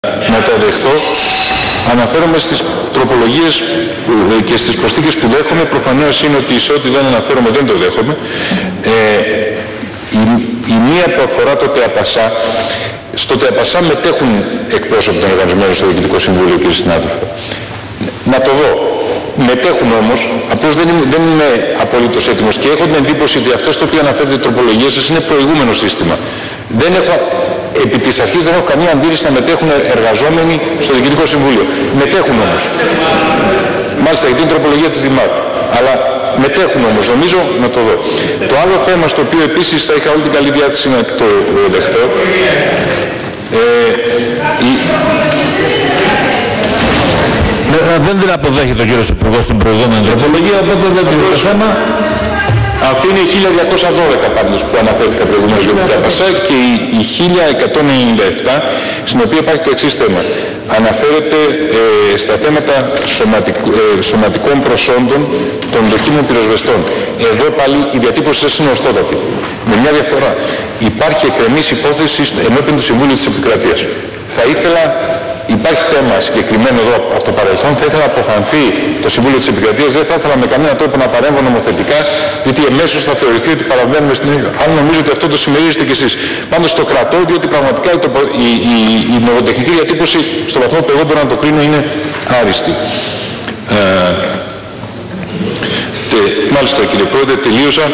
να τα δεχτώ. Αναφέρομαι στις τροπολογίες και στις προσθήκες που δέχομαι. Προφανώς είναι ότι σε ό,τι δεν αναφέρομαι δεν το δέχομαι. Η μία που αφορά το ΤΕΑΠΑΣΑ, στο ΤΕΑΠΑΣΑ μετέχουν εκπρόσωποι των οργανωμένων στο Διοικητικό Συμβούλιο, κύριε συνάδελφε. Να το δω. Μετέχουν όμως, απλώς δεν είμαι απολύτως έτοιμος και έχω την εντύπωση ότι αυτό στο οποίο αναφέρετε οι τροπολογίες σας είναι προηγούμενο σύστημα. Δεν έχω, επί της αρχής δεν έχω καμία αντίρρηση να μετέχουν εργαζόμενοι στο Διοικητικό Συμβούλιο. Μετέχουν όμως. Μάλιστα, γιατί είναι τροπολογία της Δημάρχου. Αλλά μετέχουν όμως, νομίζω, να το δω. Το άλλο θέμα στο οποίο επίσης θα είχα όλη την καλή διάθεση να το δεχτώ, δεν την αποδέχεται ο κύριος Υπουργός στην προηγούμενη τροπολογία, οπότε δεν είναι το θέμα. Αυτή είναι η 1212 πάντως που αναφέρθηκα προηγουμένως για το ΤΕΑΠΑΣΑ και η 1197, στην οποία υπάρχει το εξής θέμα. Αναφέρεται στα θέματα σωματικών προσόντων των δοκίμων πυροσβεστών. Εδώ πάλι η διατύπωση σας είναι ορθότατη. Με μια διαφορά. Υπάρχει εκκρεμής υπόθεση ενώπιον του Συμβούλου της Επικρατείας. Θα ήθελα, υπάρχει θέμα συγκεκριμένο εδώ από το παρελθόν, θα ήθελα να αποφανθεί το Συμβούλιο της Επικρατείας, δεν θα ήθελα με κανένα τρόπο να παρέμβω νομοθετικά, γιατί εμέσως θα θεωρηθεί ότι παραβαίνουμε στην ίδια. Αν νομίζετε αυτό το συμμερίζετε κι εσείς. Πάντως το κρατώ, διότι πραγματικά η νομοτεχνική διατύπωση, στο βαθμό που εγώ μπορώ να το κρίνω, είναι άριστη. Μάλιστα, κύριε Πρόεδρε, τελείωσα.